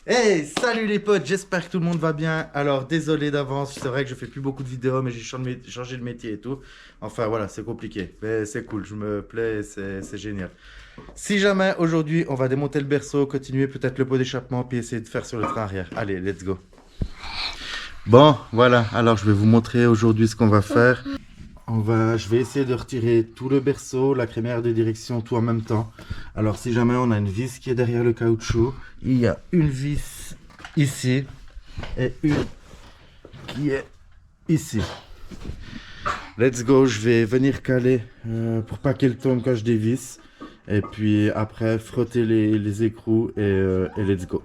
Hey, salut les potes, j'espère que tout le monde va bien. Alors, désolé d'avance, c'est vrai que je fais plus beaucoup de vidéos, mais j'ai changé de métier et tout. Enfin, voilà, c'est compliqué, mais c'est cool, je me plais, et c'est génial. Si jamais aujourd'hui on va démonter le berceau, continuer peut-être le pot d'échappement, puis essayer de faire sur le frein arrière. Allez, let's go. Bon, voilà, alors je vais vous montrer aujourd'hui ce qu'on va faire. Je vais essayer de retirer tout le berceau, la crémière de direction, tout en même temps. Alors si jamais on a une vis qui est derrière le caoutchouc, il y a une vis ici et une qui est ici. Let's go, je vais venir caler pour pas qu'elle tombe quand je dévisse. Et puis après frotter les écrous et let's go.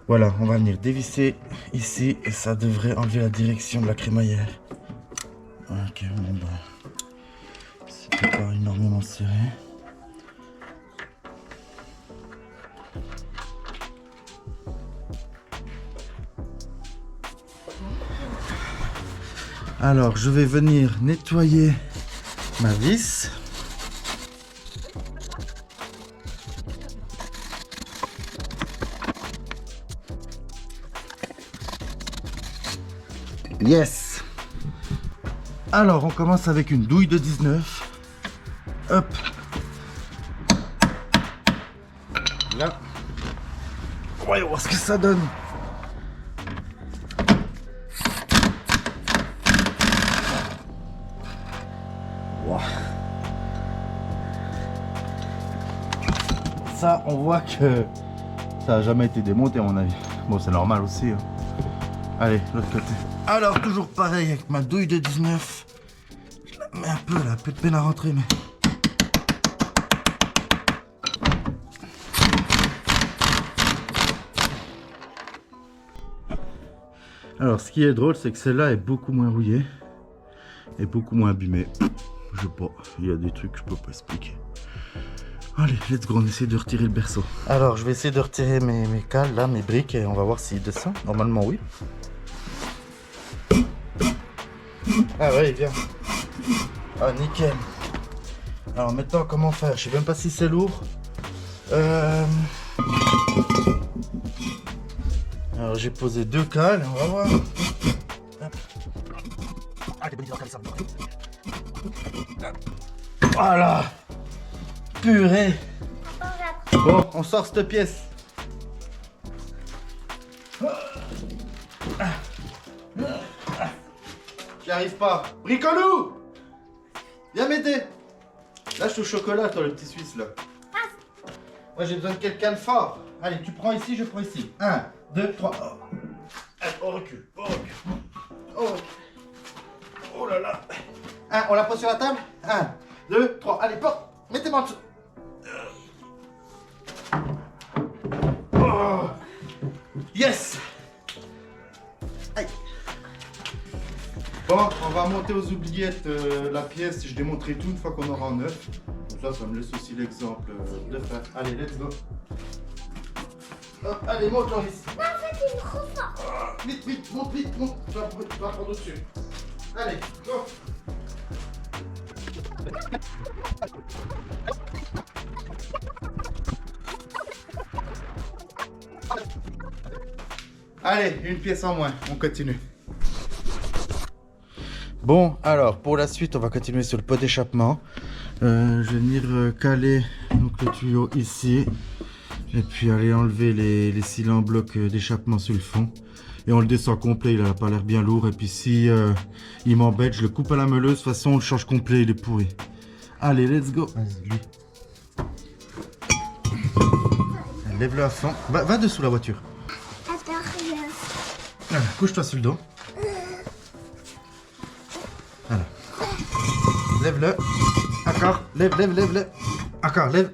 Voilà, on va venir dévisser ici et ça devrait enlever la direction de la crémaillère. Ok, bon bah, c'était pas énormément serré. Alors, je vais venir nettoyer ma vis. Yes! Alors, on commence avec une douille de 19. Hop! Là. Voyons voir ce que ça donne. Wow. Ça, on voit que ça n'a jamais été démonté à mon avis. Bon, c'est normal aussi. Hein. Allez, l'autre côté. Alors, toujours pareil avec ma douille de 19. Je la mets un peu là, un peu de peine à rentrer, mais... Alors, ce qui est drôle, c'est que celle-là est beaucoup moins rouillée et beaucoup moins abîmée. Je sais pas, il y a des trucs que je peux pas expliquer. Allez, let's go, on essaie de retirer le berceau. Alors, je vais essayer de retirer mes cales, là, mes briques, et on va voir s'il descend. Normalement, oui. Ah ouais, il vient. Ah, nickel. Alors, maintenant, comment faire? Je sais même pas si c'est lourd. Alors, j'ai posé deux cales, on va voir. Voilà. Purée. Bon, on sort cette pièce. J'y arrive pas. Bricolou! Viens m'aider. Là, je suis au chocolat, toi, le petit Suisse, là. Moi, j'ai besoin de quelqu'un de fort. Allez, tu prends ici, je prends ici. 1, 2, 3. Oh. Allez, on recule. On recule. On recule. Oh là là. On la pose sur la table. 1, 2, 3. Allez, porte. Mettez-moi en dessous. Oh. Yes. Aïe. Bon, on va monter aux oubliettes la pièce. Je démonterai tout une fois qu'on aura en neuf. Donc ça me laisse aussi l'exemple de faire. Allez, let's go. Hop, allez, monte Loris. Non, en fait, il me trop fort. Vite, vite, monte, vite, monte. Tu vas prendre au-dessus. Allez, go. Allez, une pièce en moins, on continue. Bon, alors, pour la suite, on va continuer sur le pot d'échappement. Je vais venir caler donc, le tuyau ici. Et puis aller enlever les cylindres blocs d'échappement sur le fond. Et on le descend complet, il a pas l'air bien lourd. Et puis si il m'embête, je le coupe à la meuleuse. De toute façon, on le change complet, il est pourri. Allez, let's go. Vas-y, lui. Lève-le à fond. Va dessous la voiture. Attends, regarde. Voilà, couche-toi sur le dos. Voilà. Lève-le. Encore. Lève. Encore, lève.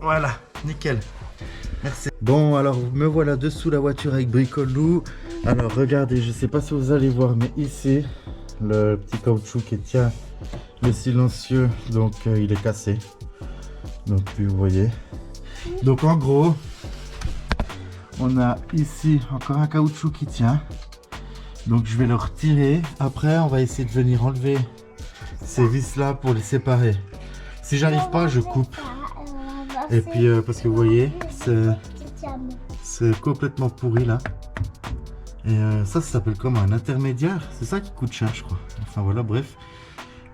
Voilà, nickel. Merci. Bon, alors me voilà dessous la voiture avec Bricolou. Alors regardez, je sais pas si vous allez voir, mais ici, le petit caoutchouc qui tient le silencieux, donc il est cassé. Donc puis vous voyez. Donc en gros, on a ici encore un caoutchouc qui tient. Donc je vais le retirer. Après, on va essayer de venir enlever ces vis là pour les séparer. Si j'arrive pas, je coupe. Et puis parce que vous voyez, c'est complètement pourri là. Et ça s'appelle comment? Un intermédiaire? C'est ça qui coûte cher je crois. Enfin voilà, bref.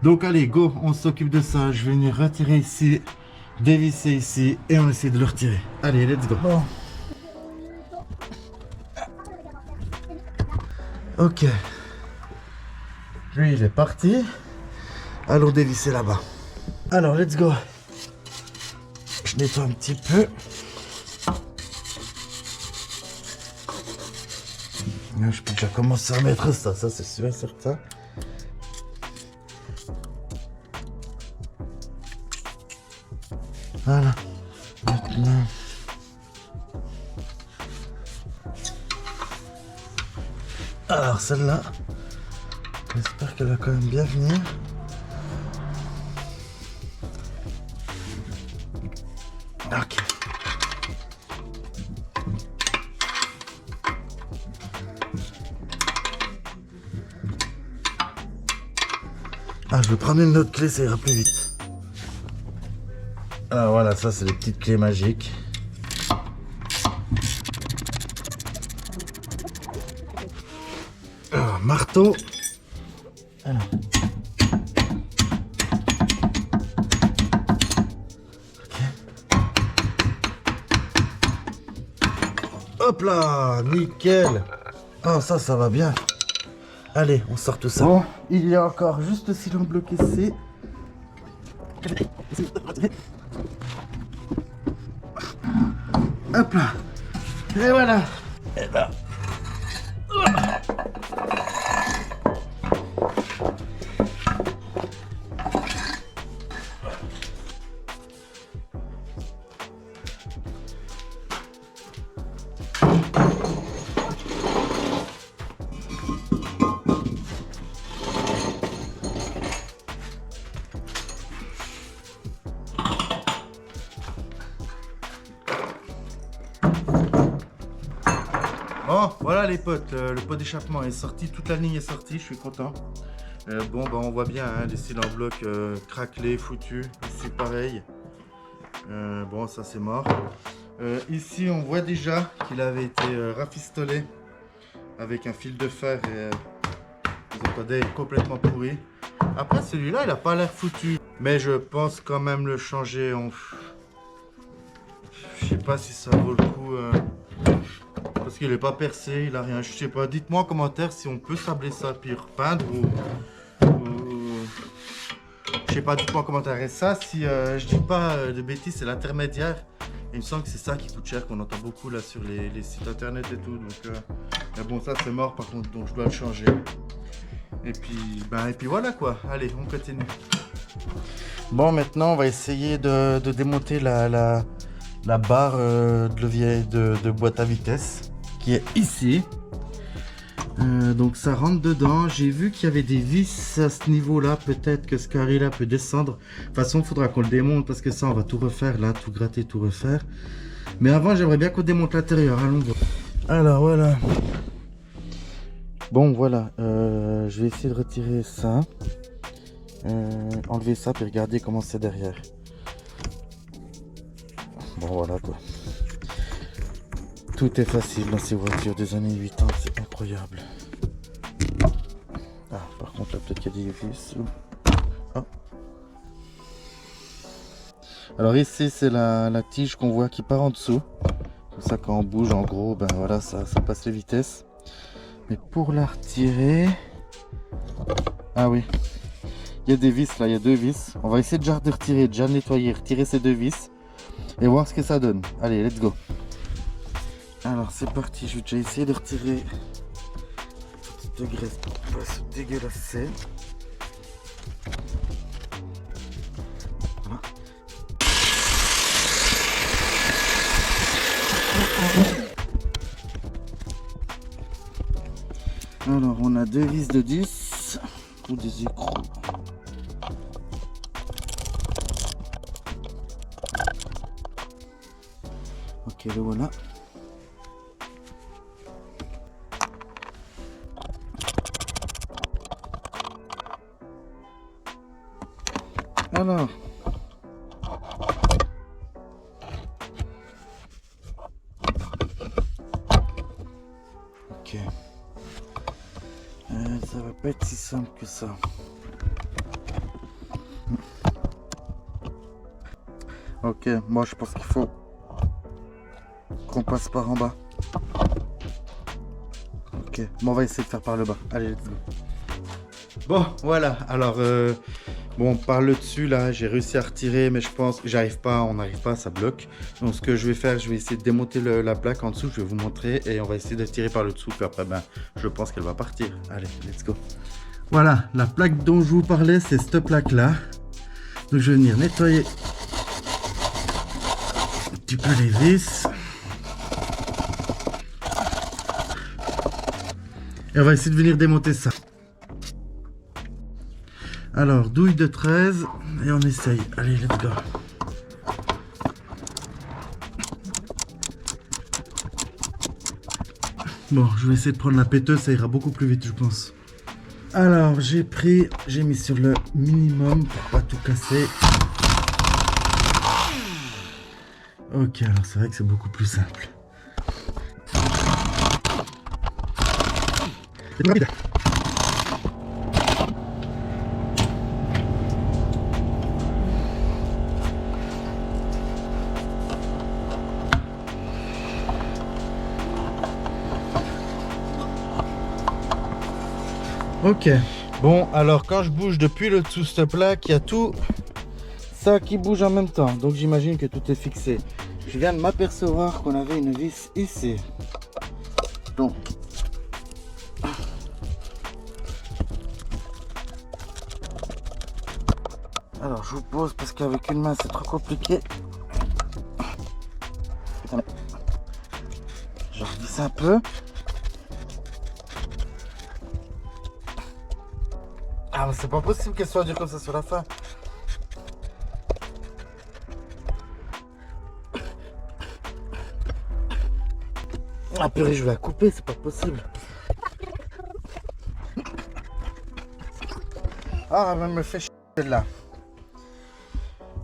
Donc allez, go, on s'occupe de ça. Je vais venir retirer ici, dévisser ici et on essaie de le retirer. Allez, let's go. Bon. Ok. Lui, il est parti. Allons dévisser là-bas. Alors, let's go. Je nettoie un petit peu. Je peux déjà commencer à mettre ça c'est sûr et certain. Voilà. Maintenant. Alors celle-là, j'espère qu'elle va quand même bien venir. Ok. Ah, je vais prendre une autre clé, ça ira plus vite. Alors voilà, ça c'est les petites clés magiques. Alors, marteau. Alors. Hop là, nickel. Oh, ça va bien. Allez, on sort tout ça. Bon, il y a encore juste le cylindre bloqué C. Hop là. Et voilà. Et là. Bon, voilà les potes, le pot d'échappement est sorti, toute la ligne est sortie, je suis content. Bon, bah on voit bien, hein, les cylindres blocs craquelés, foutus, ici pareil. Bon, ça c'est mort. Ici, on voit déjà qu'il avait été rafistolé avec un fil de fer et vous entendez, il est complètement pourri. Après, celui-là, il a pas l'air foutu, mais je pense quand même le changer. Je sais pas si ça vaut le coup. Parce qu'il est pas percé, il a rien. Je sais pas, dites-moi en commentaire si on peut sabler ça puis repeindre ou... Je sais pas, dites-moi en commentaire. Et ça, si je dis pas de bêtises, c'est l'intermédiaire. Il me semble que c'est ça qui coûte cher, qu'on entend beaucoup là sur les sites internet et tout. Donc, mais bon, ça c'est mort par contre, donc je dois le changer. Et puis voilà quoi. Allez, on continue. Bon, maintenant on va essayer de démonter la barre de levier de boîte à vitesse qui est ici. Donc ça rentre dedans. J'ai vu qu'il y avait des vis à ce niveau là. Peut-être que ce carré là peut descendre. De toute façon il faudra qu'on le démonte parce que ça on va tout refaire là, tout gratter, tout refaire. Mais avant j'aimerais bien qu'on démonte l'intérieur. Allons voir. Alors voilà. Bon voilà, je vais essayer de retirer ça. Enlever ça puis regarder comment c'est derrière. Bon voilà quoi. Tout est facile dans ces voitures des années 80, c'est incroyable. Ah, par contre là peut-être qu'il y a des vis. Oh. Alors ici c'est la tige qu'on voit qui part en dessous. Comme ça quand on bouge en gros, ben voilà, ça passe les vitesses. Mais pour la retirer... Ah oui. Il y a des vis là, il y a deux vis. On va essayer déjà de retirer, déjà de nettoyer, retirer ces deux vis. Et voir ce que ça donne. Allez, let's go. Alors c'est parti, je vais déjà essayer de retirer cette graisse pour pas se dégueulasser. Voilà. Alors on a deux vis de 10 ou des écrous. Ok, le voilà. Alors, pas être si simple que ça. Ok, moi je pense qu'il faut qu'on passe par en bas. Ok, bon, on va essayer de faire par le bas. Allez, let's go. Bon, voilà, alors, bon, par le dessus, là, j'ai réussi à retirer, mais je pense que j'arrive pas, on n'arrive pas, ça bloque. Donc, ce que je vais faire, je vais essayer de démonter la plaque en dessous, je vais vous montrer, et on va essayer de tirer par le dessous, puis après, ben, je pense qu'elle va partir. Allez, let's go. Voilà, la plaque dont je vous parlais, c'est cette plaque-là. Donc, je vais venir nettoyer un petit peu les vis. Et on va essayer de venir démonter ça. Alors, douille de 13, et on essaye. Allez, let's go. Bon, je vais essayer de prendre la péteuse, ça ira beaucoup plus vite, je pense. Alors, j'ai mis sur le minimum pour pas tout casser. Ok, alors c'est vrai que c'est beaucoup plus simple. C'est rapide. Ok, bon, alors quand je bouge depuis le dessous de cette plaque, il y a tout ça qui bouge en même temps, donc j'imagine que tout est fixé. Je viens de m'apercevoir qu'on avait une vis ici, donc alors je vous pose parce qu'avec une main c'est trop compliqué. Je revisse un peu. Ah, c'est pas possible qu'elle soit dure comme ça sur la fin. Ah purée, je vais la couper, c'est pas possible. Ah, elle me fait chier là.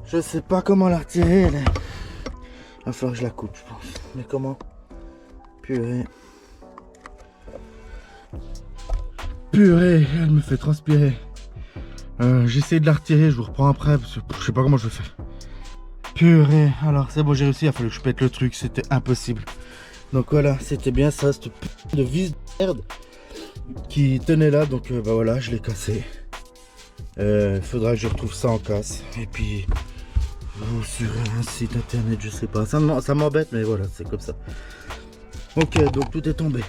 Je sais pas comment la retirer. Elle est... Il va falloir que je la coupe, je pense. Mais comment? Purée. Purée, elle me fait transpirer. J'essaie de la retirer, je vous reprends après parce que je sais pas comment je vais faire. Purée, alors c'est bon, j'ai réussi, il a fallu que je pète le truc, c'était impossible. Donc voilà, c'était bien ça, cette putain de vis de merde qui tenait là, donc bah voilà, je l'ai cassé. Faudra que je retrouve ça en casse. Et puis, sur un site internet, je sais pas, ça m'embête, mais voilà, c'est comme ça. Ok, donc tout est tombé.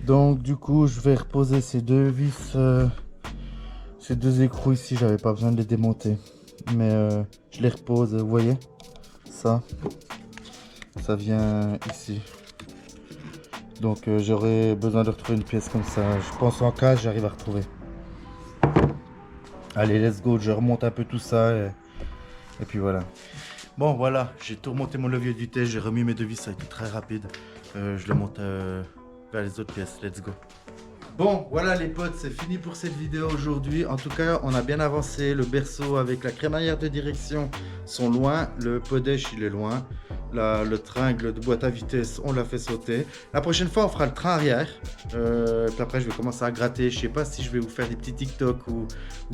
Donc du coup je vais reposer ces deux vis, ces deux écrous ici, j'avais pas besoin de les démonter. Mais je les repose, vous voyez, ça vient ici. Donc j'aurai besoin de retrouver une pièce comme ça. Je pense en cas j'arrive à retrouver. Allez, let's go, je remonte un peu tout ça et puis voilà. Bon voilà, j'ai tout remonté mon levier du thé, j'ai remis mes deux vis, ça a été très rapide. Je le monte vers les autres pièces, let's go. Bon, voilà les potes, c'est fini pour cette vidéo aujourd'hui. En tout cas, on a bien avancé. Le berceau avec la crémaillère de direction sont loin. Le podèche, il est loin. Le tringle de boîte à vitesse, on l'a fait sauter. La prochaine fois, on fera le train arrière. Puis après, je vais commencer à gratter. Je sais pas si je vais vous faire des petits TikTok ou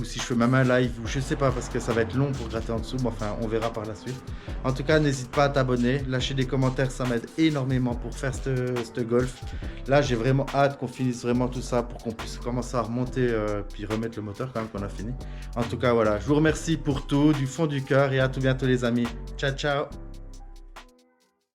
si je fais même un live ou je sais pas parce que ça va être long pour gratter en dessous. Mais enfin, on verra par la suite. En tout cas, n'hésite pas à t'abonner. Lâcher des commentaires, ça m'aide énormément pour faire ce golf. Là, j'ai vraiment hâte qu'on finisse vraiment tout ça pour qu'on puisse commencer à remonter puis remettre le moteur quand même qu'on a fini. En tout cas, voilà. Je vous remercie pour tout du fond du cœur et à tout bientôt les amis. Ciao, ciao.